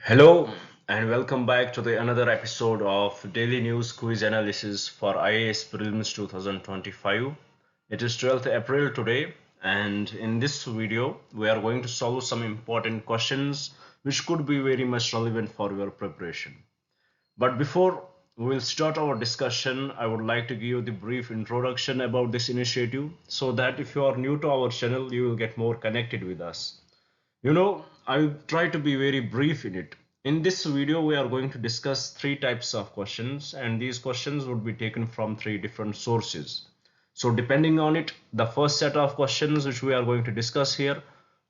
Hello and welcome back to the another episode of Daily News Quiz Analysis for IAS Prelims 2025. It is 12th April today, and in this video we are going to solve some important questions which could be very much relevant for your preparation. But before we will start our discussion, I would like to give you the brief introduction about this initiative so that if you are new to our channel you will get more connected with us. I will try to be very brief in it. In this video, we are going to discuss three types of questions, and these questions would be taken from three different sources. So depending on it, the first set of questions which we are going to discuss here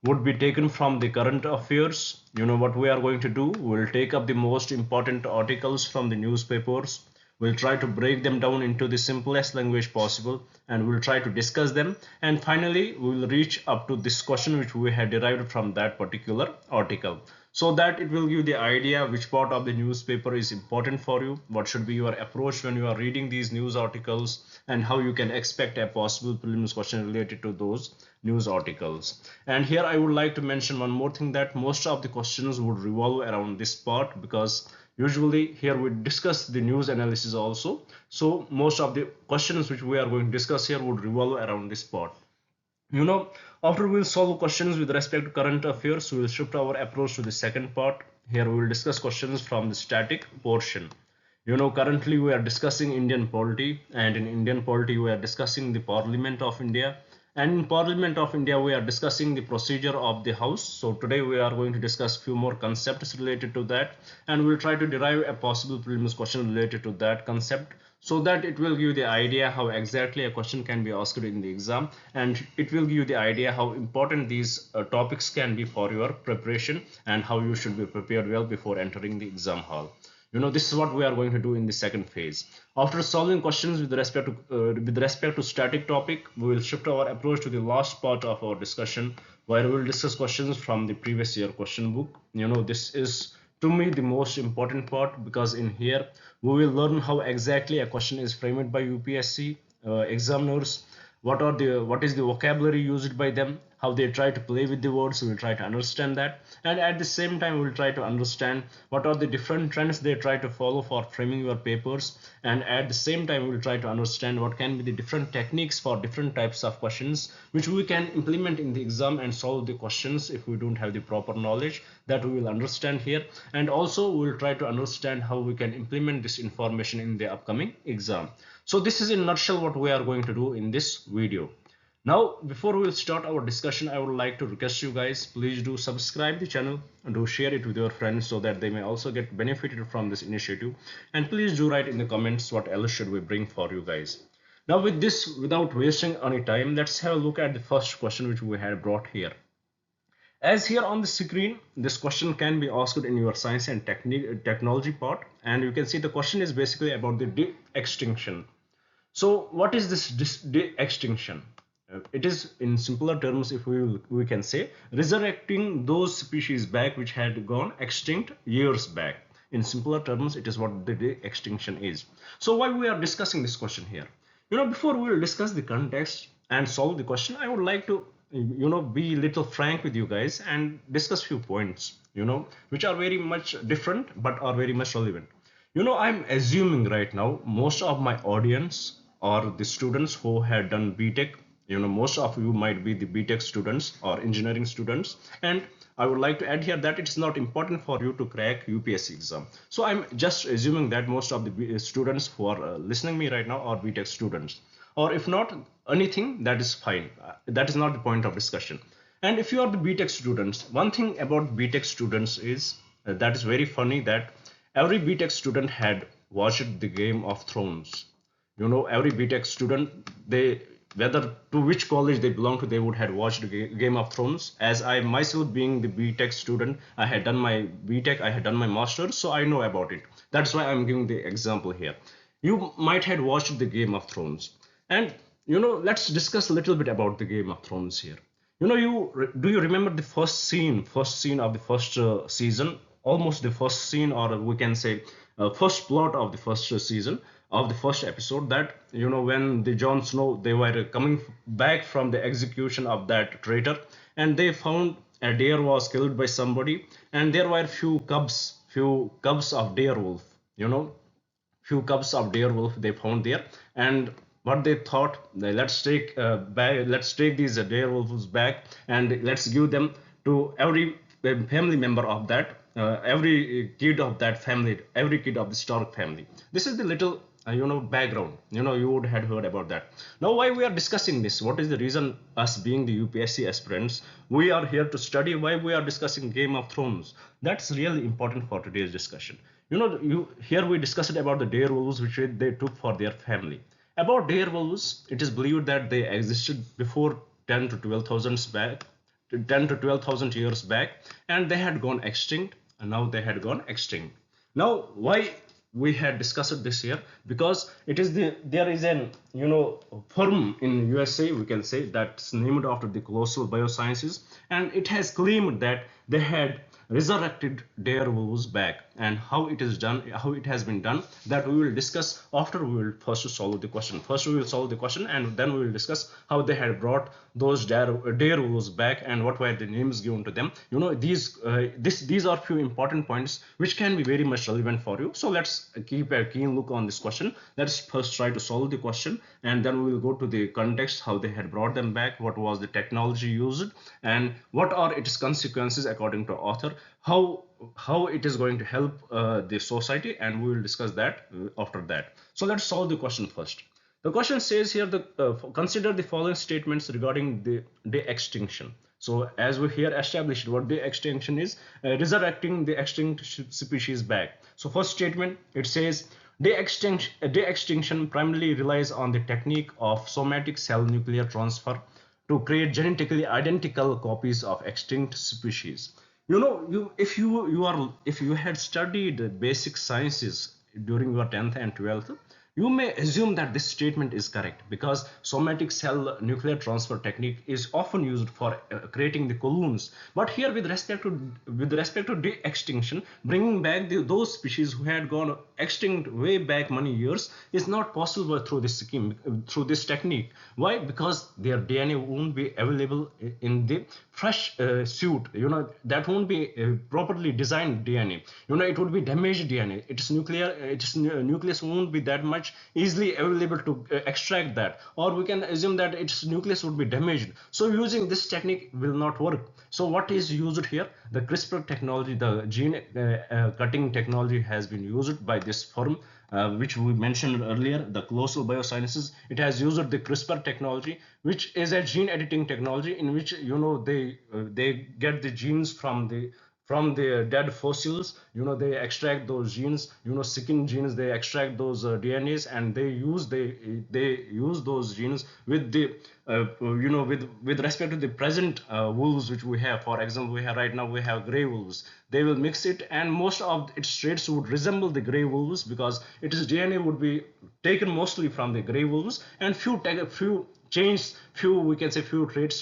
would be taken from the current affairs. What we are going to do, we'll take up the most important articles from the newspapers. We'll try to break them down into the simplest language possible and we'll try to discuss them. And finally, we will reach up to this question which we had derived from that particular article, so that it will give the idea which part of the newspaper is important for you, what should be your approach when you are reading these news articles, and how you can expect a possible prelims question related to those news articles. And here I would like to mention one more thing, that most of the questions would revolve around this part, because usually here we discuss the news analysis also, so most of the questions which we are going to discuss here would revolve around this part. After we'll solve questions with respect to current affairs, we will shift our approach to the second part. Here we will discuss questions from the static portion. Currently we are discussing Indian polity, and in Indian polity we are discussing the Parliament of India, and in Parliament of India we are discussing the procedure of the House. So today we are going to discuss few more concepts related to that, and we'll try to derive a possible prelims question related to that concept, so that it will give you the idea how exactly a question can be asked in the exam, and it will give you the idea how important these topics can be for your preparation and how you should be prepared well before entering the exam hall. This is what we are going to do in the second phase. After solving questions with respect to static topic, we will shift our approach to the last part of our discussion, where we will discuss questions from the previous year question book. This is to me the most important part, because in here we will learn how exactly a question is framed by UPSC examiners, what is the vocabulary used by them, how they try to play with the words. We'll try to understand that, and at the same time we'll try to understand what are the different trends they try to follow for framing your papers, and at the same time we'll try to understand what can be the different techniques for different types of questions which we can implement in the exam and solve the questions if we don't have the proper knowledge. That we will understand here, and also we'll try to understand how we can implement this information in the upcoming exam. So this is in a nutshell what we are going to do in this video. Now, before we will start our discussion, I would like to request you guys, please do subscribe the channel and do share it with your friends so that they may also get benefited from this initiative. And please do write in the comments what else should we bring for you guys. Now with this, without wasting any time, let's have a look at the first question which we had brought here. As here on the screen, this question can be asked in your science and technology part, and you can see the question is basically about the de-extinction. So what is this de-extinction? It is, in simpler terms, if we can say, resurrecting those species back which had gone extinct years back. In simpler terms, it is what the de-extinction is. So why we are discussing this question here? Before we will discuss the context and solve the question, I would like to be little frank with you guys and discuss few points which are very much different but are very much relevant. I'm assuming right now most of my audience are the students who had done BTech. Most of you might be the BTech students or engineering students, and I would like to add here that it's not important for you to crack UPSC exam. So I'm just assuming that most of the students who are listening me right now are BTech students, or if not anything, that is fine. That is not the point of discussion. And if you are the BTech students, one thing about BTech students is that is very funny, that every BTech student had watched the Game of Thrones. Every BTech student, they, whether to which college they belong to, they would have watched Game of Thrones. As I myself being the BTech student, I had done my BTech, I had done my master's, so I know about it. That's why I'm giving the example here. You might have watched the Game of Thrones, and let's discuss a little bit about the Game of Thrones here. Do you remember the first scene of the first season, almost the first scene, or we can say first plot of the first season of the first episode, that when the Jon Snow, they were coming back from the execution of that traitor, and they found a deer was killed by somebody, and there were few cubs of deer wolf, few cubs of deer wolf they found there. And what they thought, let's take these deer wolves back, and let's give them to every family member of that, every kid of that family, every kid of the Stark family. This is the little background. You would have heard about that. Now, why we are discussing this? What is the reason? Us being the UPSC aspirants, we are here to study. Why we are discussing Game of Thrones? That's really important for today's discussion. Here we discussed about the deer wolves which they took for their family. About deer wolves, it is believed that they existed before 10 to 12,000 back, 10 to 12,000 years back, and they had gone extinct, and now they had gone extinct. Now, why we had discussed this here? Because there is an firm in USA, we can say, that's named after the colossal biosciences, and it has claimed that they had resurrected deer wolves back. And how it is done, how it has been done, that we will discuss after we will first solve the question. First we will solve the question, and then we will discuss how they had brought those deer wolves back and what were the names given to them. These are few important points which can be very much relevant for you. So let's keep a keen look on this question. Let's first try to solve the question, and then we will go to the context, how they had brought them back, what was the technology used, and what are its consequences according to author, how it is going to help the society, and we will discuss that after that. So let's solve the question first. The question says here, consider the following statements regarding the de-extinction. So as we here established what de-extinction is, resurrecting the extinct species back. So first statement, it says de-extinction primarily relies on the technique of somatic cell nuclear transfer to create genetically identical copies of extinct species. If you had studied basic sciences during your 10th and 12th, you may assume that this statement is correct, because somatic cell nuclear transfer technique is often used for creating the clones. But here, with respect to de-extinction, bringing back those species who had gone extinct way back many years is not possible through this scheme, through this technique. Why? Because their DNA won't be available in the fresh suit. That won't be properly designed DNA. It would be damaged DNA. Its nucleus won't be that much easily available to extract that, or we can assume that its nucleus would be damaged. So using this technique will not work. So what is used here? The CRISPR technology, the gene cutting technology, has been used by this firm which we mentioned earlier, the colossal biosciences. It has used the CRISPR technology, which is a gene editing technology in which they get the genes from the dead fossils. They extract those genes, skin genes, they extract those DNAs, and they use those genes with the with respect to the present wolves which we have. For example, right now we have gray wolves. They will mix it, and most of its traits would resemble the gray wolves, because its DNA would be taken mostly from the gray wolves, and few traits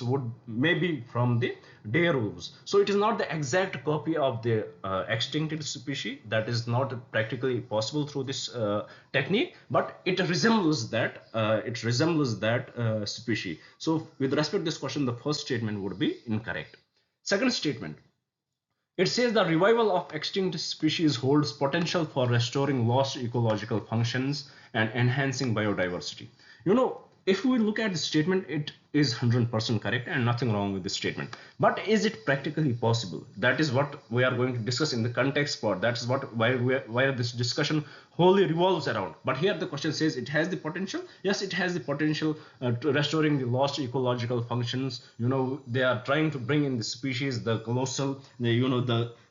would maybe from the deer wolves. So it is not the exact copy of the extincted species. That is not practically possible through this technique, but it resembles that. Species. So with respect to this question, the first statement would be incorrect. Second statement, it says the revival of extinct species holds potential for restoring lost ecological functions and enhancing biodiversity. If we look at the statement, it is 100% correct and nothing wrong with this statement. But is it practically possible? That is what we are going to discuss in the context part. That is why this discussion wholly revolves around. But here the question says it has the potential. Yes, it has the potential to restoring the lost ecological functions. They are trying to bring in the species, the colossal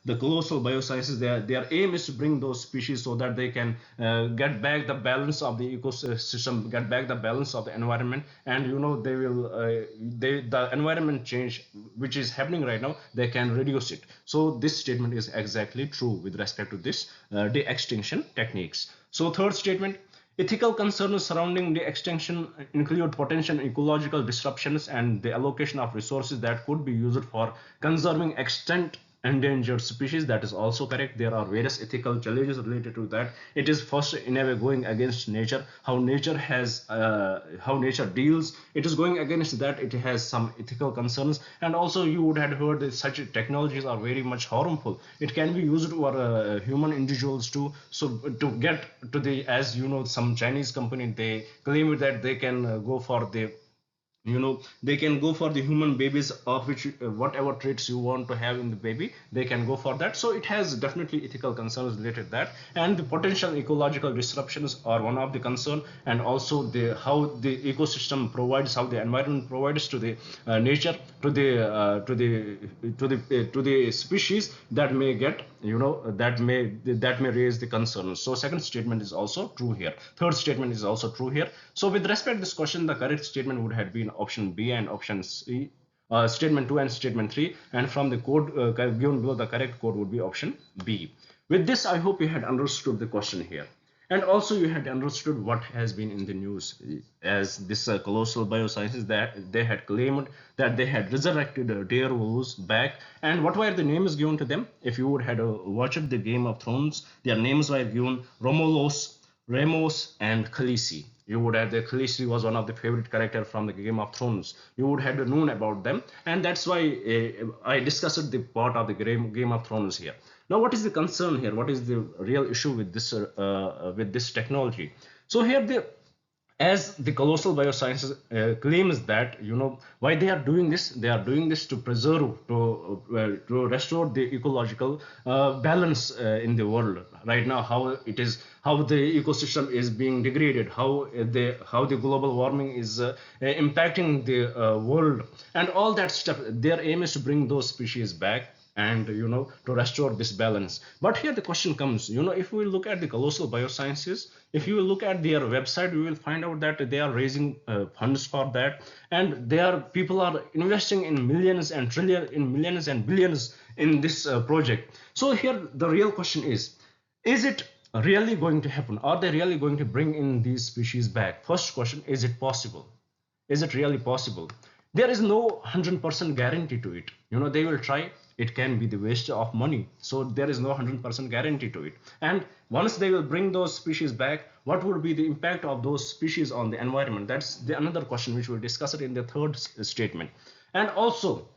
biosciences. Their aim is to bring those species so that they can get back the balance of the ecosystem, get back the balance of the environment, and the environment change which is happening right now, they can reduce it. So this statement is exactly true with respect to this de-extinction techniques. So third statement, ethical concerns surrounding the extinction include potential ecological disruptions and the allocation of resources that could be used for conserving extant endangered species. That is also correct. There are various ethical challenges related to that. It is first in a way going against nature, how nature has how nature deals. It is going against that. It has some ethical concerns, and also you would have heard that such technologies are very much harmful. It can be used for human individuals too. So to get to the, as you know, some Chinese company, they claim that they can go for the, they can go for the human babies, of which whatever traits you want to have in the baby, they can go for that. So it has definitely ethical concerns related to that, and the potential ecological disruptions are one of the concern, and also the how the ecosystem provides, how the environment provides to the nature, to the species that may get, that may raise the concerns. So second statement is also true here, third statement is also true here. So with respect to this question, the correct statement would have been option B and option C, statement 2 and statement 3, and from the code given below, the correct code would be option B. With this, I hope you had understood the question here, and also you had understood what has been in the news, as this colossal biosciences, that they had claimed that they had resurrected their wolves back. And what were the names given to them? If you would had watched the Game of Thrones, their names were given Romulus, Ramos, and Khaleesi. You would have, the Khaleesi was one of the favorite character from the Game of Thrones. You would have known about them, and that's why I discussed the part of the Game of Thrones here. Now, what is the concern here? What is the real issue with this technology? So here as the colossal biosciences claims that, why they are doing this, they are doing this to preserve, to restore the ecological balance in the world right now, how the ecosystem is being degraded, how the global warming is impacting the world, and all that stuff. Their aim is to bring those species back, and to restore this balance. But here the question comes, if we look at the colossal biosciences, if you look at their website, we will find out that they are raising funds for that, and people are investing in millions and billions in this project. So here the real question is it really going to happen? Are they really going to bring in these species back? First question, is it possible? Is it really possible? There is no 100% guarantee to it. They will try. It can be the waste of money. So there is no 100% guarantee to it. And once they will bring those species back, what would be the impact of those species on the environment? That's another question which we'll discuss it in the third statement. And also,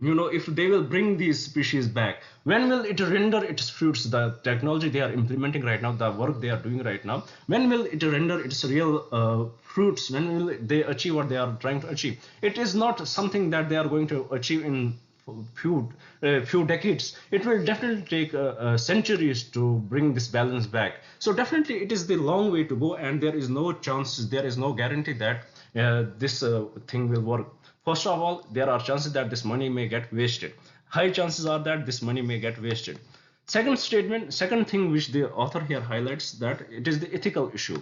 if they will bring these species back, when will it render its fruits? The technology they are implementing right now, the work they are doing right now, when will it render its real fruits? When will they achieve what they are trying to achieve? It is not something that they are going to achieve in few decades. It will definitely take centuries to bring this balance back. So definitely it is the long way to go, and there is no chances, there is no guarantee that this thing will work. First of all, there are chances that this money may get wasted. High chances are that this money may get wasted. Second thing which the author here highlights, that it is the ethical issue.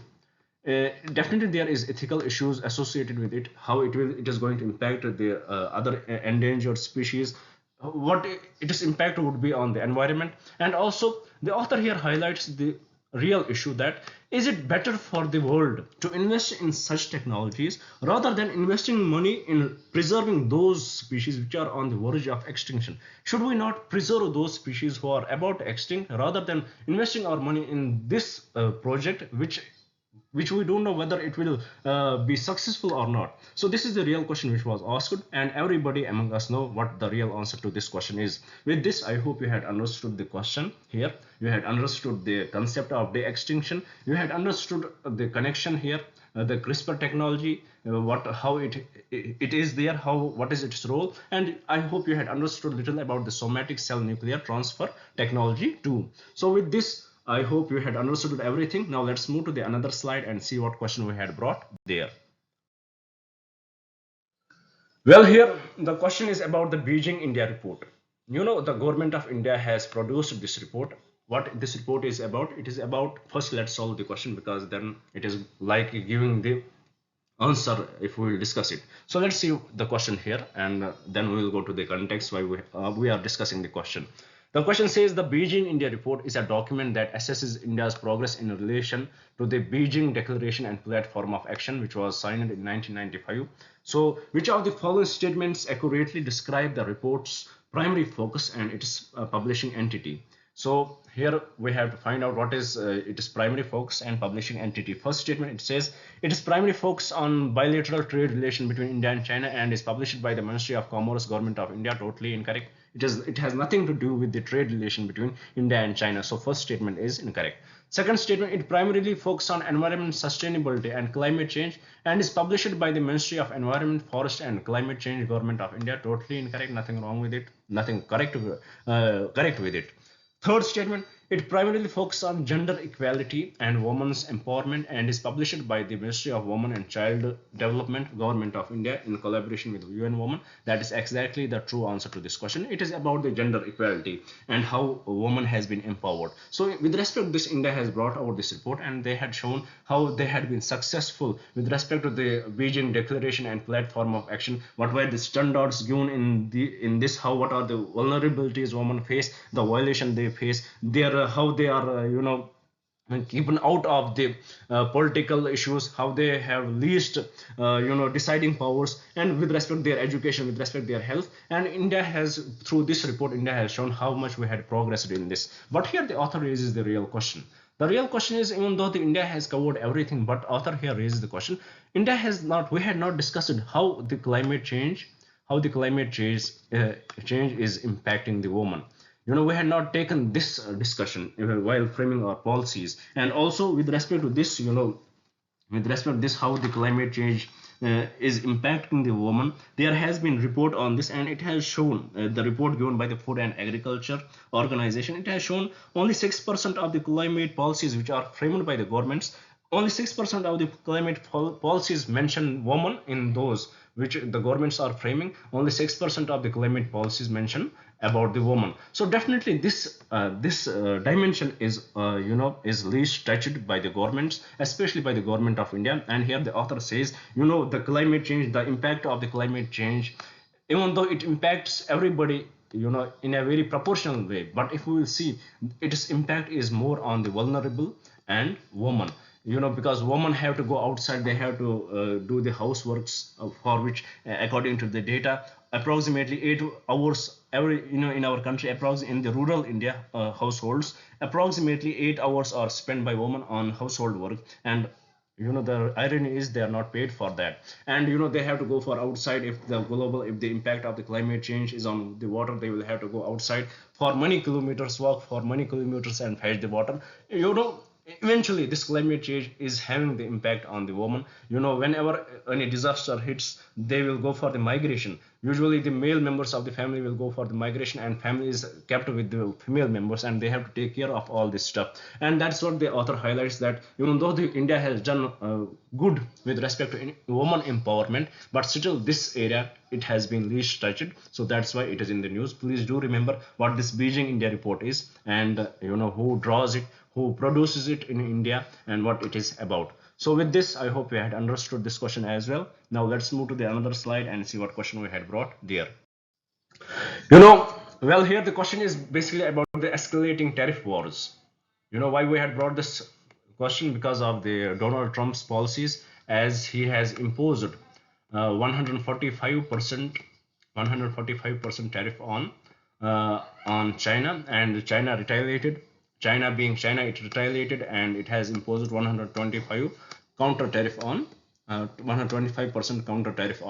Definitely there is ethical issues associated with it, how it is going to impact the other endangered species, what its impact would be on the environment. And also the author here highlights the real issue, that is it better for the world to invest in such technologies rather than investing money in preserving those species which are on the verge of extinction? Should we not preserve those species who are about to extinct, rather than investing our money in this project which we don't know whether it will be successful or not? So this is the real question which was asked, and everybody among us know what the real answer to this question is. With this, I hope you had understood the question here. You had understood the concept of the extinction. You had understood the connection here, the CRISPR technology, how it is there, what is its role, and I hope you had understood little about the somatic cell nuclear transfer technology too. So with this, I hope you had understood everything. Now let's move to the another slide and see what question we had brought there. Well, here the question is about the Beijing India report. The government of India has produced this report. What this report is about? It is about, first let's solve the question, because then it is like giving the answer if we will discuss it. So let's see the question here, and then we will go to the context why we are discussing the question. The question says the Beijing India report is a document that assesses India's progress in relation to the Beijing Declaration and Platform of Action, which was signed in 1995. So which of the following statements accurately describe the report's primary focus and it is a publishing entity. So here we have to find out what is it is primary focus and publishing entity. First statement, it says it is primary focus on bilateral trade relation between India and China and is published by the Ministry of Commerce, Government of India. Totally incorrect. It has nothing to do with the trade relation between India and China. So first statement is incorrect. Second statement, it primarily focuses on environment sustainability and climate change and is published by the Ministry of Environment, Forest and Climate Change, Government of India. Totally incorrect. Nothing wrong with it. Nothing correct with it. Third statement, it primarily focuses on gender equality and women's empowerment and is published by the Ministry of Women and Child Development, Government of India in collaboration with UN Women. That is exactly the true answer to this question. It is about the gender equality and how a woman has been empowered. So with respect to this, India has brought out this report and they had shown how they had been successful with respect to the Beijing Declaration and Platform of Action. What were the standards given in this? What are the vulnerabilities women face, the violation they face, how they are keeping out of the political issues, how they have least deciding powers, and with respect to their education, with respect to their health. And India has, through this report, India has shown how much we had progressed in this. But here the author raises the real question. The real question is, even though the India has covered everything, but author here raises the question, we had not discussed how the climate change is impacting the woman. We had not taken this discussion while framing our policies. And also with respect to this, how the climate change is impacting the woman, there has been report on this, and it has shown, the report given by the Food and Agriculture Organization, it has shown only 6% of the climate policies which are framed by the governments, only 6% of the climate policies mention women in those which the governments are framing. Only 6% of the climate policies mention about the woman. So definitely this dimension is least touched by the governments, especially by the government of India. And here the author says, the climate change, the impact of the climate change, even though it impacts everybody in a very proportional way, but if we will see, its impact is more on the vulnerable and woman. Because women have to go outside, they have to do the houseworks, for which, according to the data, approximately 8 hours in our country, in the rural India households, approximately 8 hours are spent by women on household work. And the irony is they are not paid for that. And they have to go for outside. If the impact of the climate change is on the water, they will have to go outside for many kilometers, walk for many kilometers and fetch the water. Eventually this climate change is having the impact on the woman. Whenever any disaster hits, they will go for the migration. Usually the male members of the family will go for the migration, and family is kept with the female members, and they have to take care of all this stuff. And that's what the author highlights, that even though the India has done good with respect to woman empowerment, but still this area, it has been least touched. So that's why it is in the news. Please do remember what this Beijing India report is, and who draws it, who produces it in India, and what it is about. So with this, I hope you had understood this question as well. Now let's move to the another slide and see what question we had brought there. Well, here the question is basically about the escalating tariff wars. Why we had brought this question? Because of the Donald Trump's policies, as he has imposed 145% tariff on China, and China retaliated. China being China, it retaliated, and it has imposed 125% counter tariff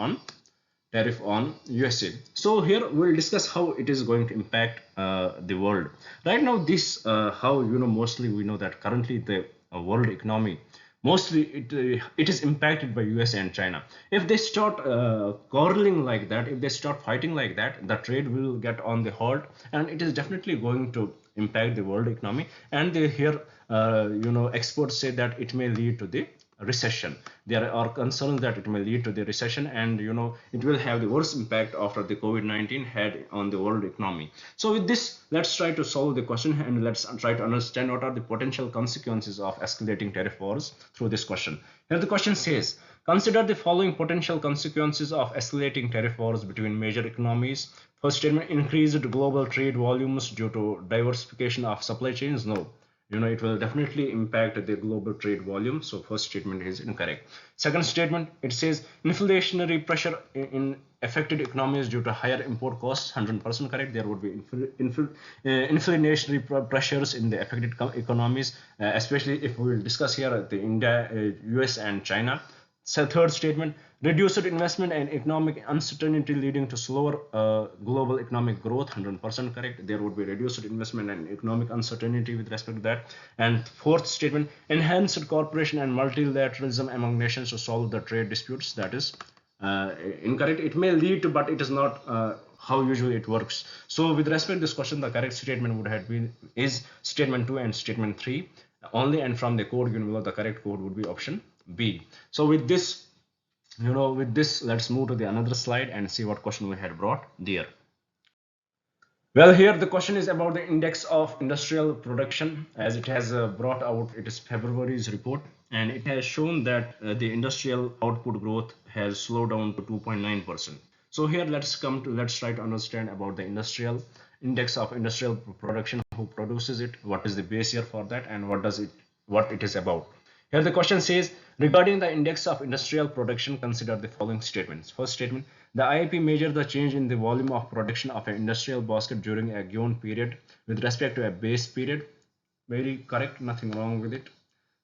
on USA. So here we'll discuss how it is going to impact the world. Right now, this mostly we know that currently the world economy, mostly it is impacted by USA and China. If they start quarreling like that, if they start fighting like that, the trade will get on the halt, and it is definitely going to impact the world economy. And here experts say that it may lead to the recession. There are concerns that it may lead to the recession, and it will have the worst impact after the COVID-19 had on the world economy. So with this, let's try to solve the question, and let's try to understand what are the potential consequences of escalating tariff wars through this question. Here the question says, consider the following potential consequences of escalating tariff wars between major economies. First statement, increased global trade volumes due to diversification of supply chains. No. It will definitely impact the global trade volume. So first statement is incorrect. Second statement, it says inflationary pressure in affected economies due to higher import costs, 100% correct. There would be inflationary pressures in the affected economies, especially if we will discuss here the India, US and China. So third statement, reduced investment and economic uncertainty leading to slower global economic growth, 100% correct. There would be reduced investment and economic uncertainty with respect to that. And fourth statement, enhanced cooperation and multilateralism among nations to solve the trade disputes, that is incorrect. It may lead to, but it is not how usually it works. So with respect to this question, the correct statement would have been is statement 2 and statement 3 only, and from the code given below, the correct code would be option B. So with this, let's move to the another slide and see what question we had brought there. Well, here the question is about the index of industrial production, as it has brought out, it is February's report, and it has shown that the industrial output growth has slowed down to 2.9%. So here let's try to understand about the industrial index of industrial production, who produces it, what is the base year for that, and what it is about. Here the question says, regarding the index of industrial production, consider the following statements. First statement, the IIP measures the change in the volume of production of an industrial basket during a given period with respect to a base period. Very correct, nothing wrong with it.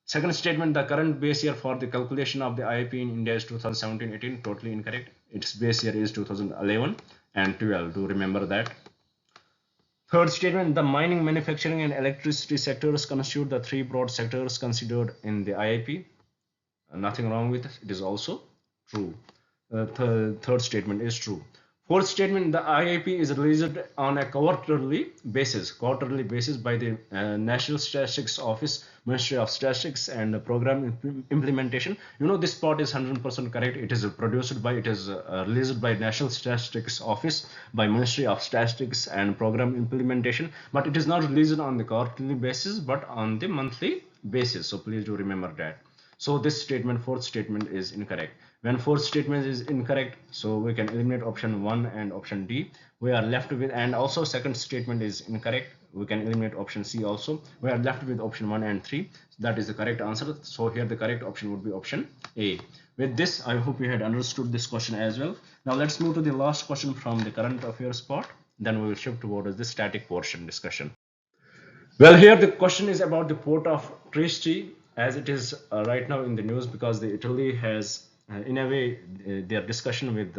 Second statement, the current base year for the calculation of the IIP in India is 2017-18, totally incorrect. Its base year is 2011 and 12, do remember that. Third statement, the mining, manufacturing and electricity sectors constitute the three broad sectors considered in the IIP. Nothing wrong with it, it is also true. Third statement is true. Fourth statement, the IIP is released on a quarterly basis by the National Statistics Office, Ministry of Statistics and Program Implementation. This part is 100% correct. It is released by National Statistics Office, by Ministry of Statistics and Program Implementation, but it is not released on the quarterly basis but on the monthly basis. So please do remember that. So this statement, fourth statement, is incorrect. When fourth statement is incorrect, so we can eliminate option 1 and option D. We are left with, and also second statement is incorrect, we can eliminate option C also. We are left with option 1 and 3. That is the correct answer. So here the correct option would be option A. With this, I hope you had understood this question as well. Now let's move to the last question from the current affairs part. Then we will shift towards the static portion discussion. Well, here the question is about the port of Trieste, as it is right now in the news, because the Italy has in a way their discussion with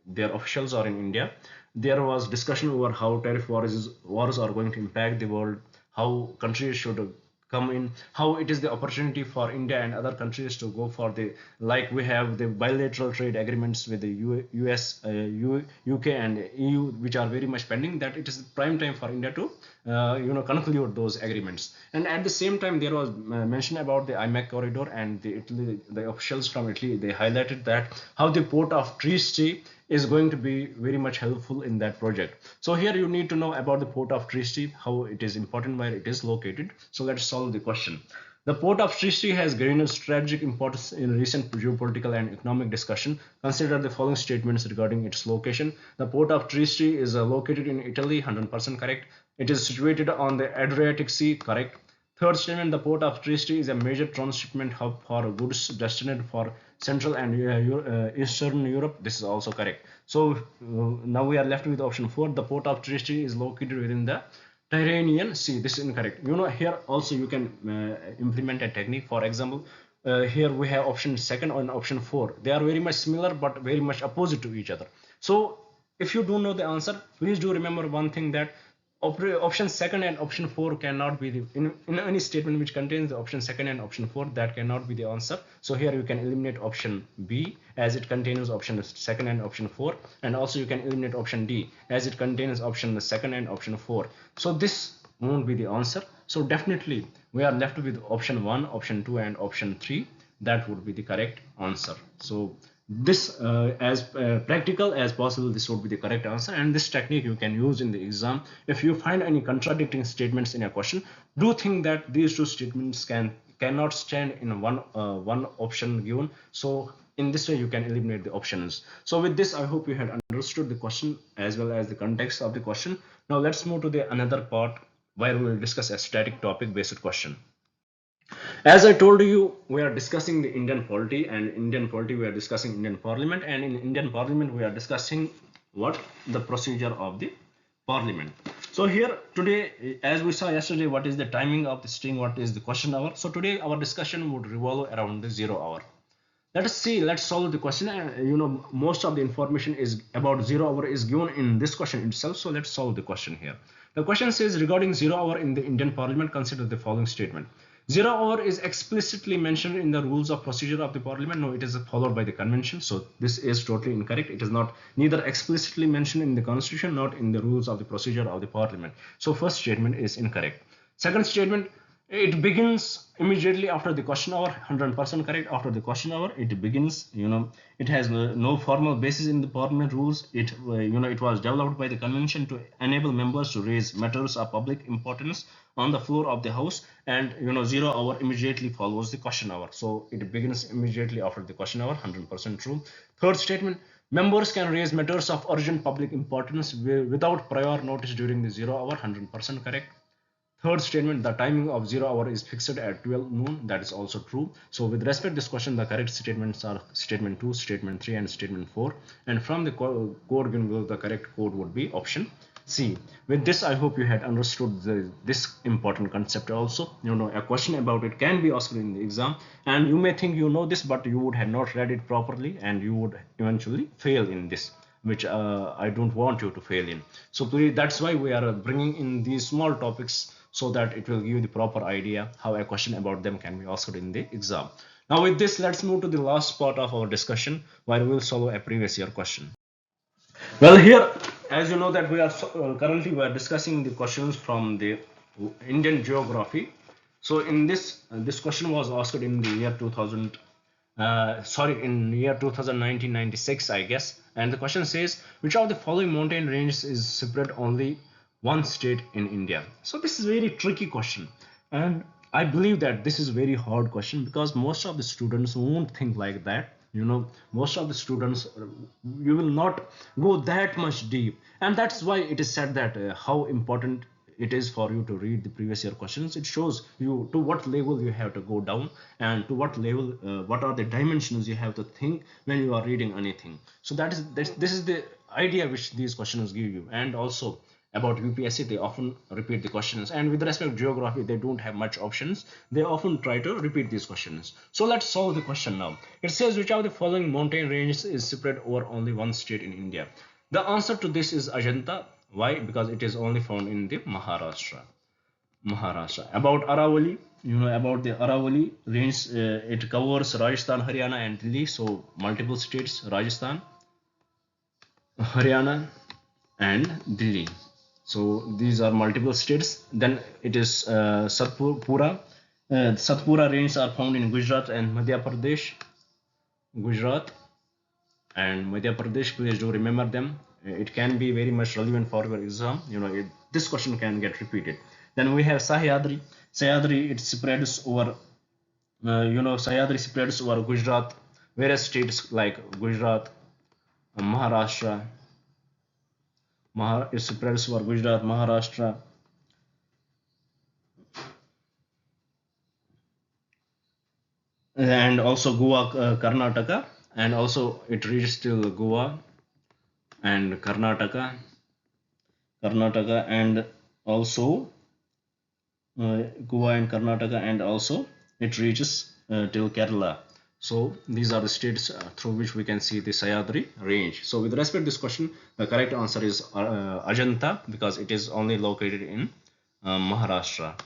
their officials are in India. There was discussion over how tariff wars are going to impact the world, how countries should come in, how it is the opportunity for India and other countries to go for the, like we have the bilateral trade agreements with the US, UK and EU, which are very much pending, that it is prime time for India to conclude those agreements. And at the same time, there was mention about the IMEC corridor, and the officials from Italy, they highlighted that how the port of Trieste is going to be very much helpful in that project. So here you need to know about the port of Trieste, how it is important, where it is located. So let's solve the question. The port of Trieste has gained strategic importance in recent geopolitical and economic discussion. Consider the following statements regarding its location. The port of Trieste is located in Italy, 100% correct. It is situated on the Adriatic Sea, correct. Third statement, the port of Trieste is a major transshipment hub for goods destined for Central and Eastern Europe. This is also correct. So now we are left with option 4. The port of Trieste is located within the Tyrrhenian Sea. This is incorrect. Here also you can implement a technique. For example, here we have option 2 and option 4. They are very much similar but very much opposite to each other. So if you don't know the answer, please do remember one thing, that option 2 and option 4 cannot be in any statement which contains the option 2 and option 4, that cannot be the answer. So here you can eliminate option B, as it contains option 2 and option 4, and also you can eliminate option D, as it contains option 2 and option 4. So this won't be the answer. So definitely we are left with option 1, option 2 and option 3. That would be the correct answer. So this as practical as possible, this would be the correct answer, and this technique you can use in the exam. If you find any contradicting statements in a question, do think that these two statements cannot stand in one option given. So in this way you can eliminate the options. So with this, I hope you had understood the question as well as the context of the question. Now let's move to the another part where we will discuss a static topic based question. As I told you, we are discussing the Indian polity, and Indian polity we are discussing Indian Parliament, and in Indian Parliament we are discussing what the procedure of the Parliament. So here today, as we saw yesterday, what is the timing of the sitting, what is the question hour. So today our discussion would revolve around the 0 hour. Let us see, let's solve the question. Most of the information is about 0 hour is given in this question itself. So let's solve the question here. The question says, regarding 0 hour in the Indian Parliament, consider the following statement. 0 hour is explicitly mentioned in the rules of procedure of the Parliament. No, it is followed by the convention. So this is totally incorrect. It is not neither explicitly mentioned in the constitution, not in the rules of the procedure of the Parliament. So first statement is incorrect. Second statement, it begins immediately after the question hour. 100% correct. After the question hour it begins. It has no formal basis in the Parliament rules. It it was developed by the convention to enable members to raise matters of public importance on the floor of the house, and 0 hour immediately follows the question hour. So it begins immediately after the question hour. 100% true. Third statement, members can raise matters of urgent public importance without prior notice during the 0 hour. 100% correct. Third statement, the timing of 0 hour is fixed at 12 noon. That is also true. So with respect to this question, the correct statements are statement 2, statement 3, and statement 4. And from the code given below, the correct code would be option C. With this, I hope you had understood this important concept also. A question about it can be asked in the exam, and you may think you know this, but you would have not read it properly, and you would eventually fail in this, which I don't want you to fail in. So please, that's why we are bringing in these small topics, so that it will give you the proper idea how a question about them can be asked in the exam. Now with this, let's move to the last part of our discussion, where we will solve a previous year question. Well, here, as you know that we are currently we are discussing the questions from the Indian geography. So in this question was asked in the year 2000, in year 2019-96, I guess. And the question says, which of the following mountain ranges is spread only one state in India? So this is a very tricky question, and I believe that this is a very hard question, because most of the students won't think like that. Most of the students, you will not go that much deep, and that's why it is said that how important it is for you to read the previous year questions. It shows you to what level you have to go down, and to what level, what are the dimensions you have to think when you are reading anything. So this is the idea which these questions give you. And also about UPSC, they often repeat the questions, and with respect to geography, they don't have much options. They often try to repeat these questions. So let's solve the question now. It says, which of the following mountain ranges is spread over only one state in India? The answer to this is Ajanta. Why? Because it is only found in the Maharashtra. About Aravalli, about the Aravalli range, it covers Rajasthan, Haryana, and Delhi. So multiple states: Rajasthan, Haryana, and Delhi. So these are multiple states. Then it is Satpura. Satpura ranges are found in Gujarat and Madhya Pradesh. Gujarat and Madhya Pradesh. Please do remember them. It can be very much relevant for your exam. This question can get repeated. Then we have Sahyadri. Sahyadri, it spreads over. Sahyadri spreads over Gujarat. Various states like Gujarat, Maharashtra. It spreads over Gujarat, Maharashtra, and also Goa, Karnataka, and also it reaches till Goa and Karnataka, and also Goa and Karnataka, and also it reaches till Kerala. So these are the states through which we can see the Sahyadri range. So with respect to this question, the correct answer is Ajanta, because it is only located in Maharashtra.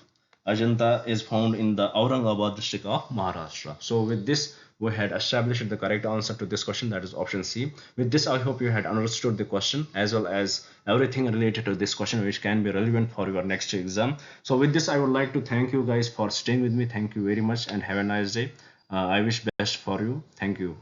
Ajanta is found in the Aurangabad district of Maharashtra. So with this, we had established the correct answer to this question, that is option C. With this, I hope you had understood the question, as well as everything related to this question which can be relevant for your next exam. So with this, I would like to thank you guys for staying with me. Thank you very much, and have a nice day. I wish best for you. Thank you.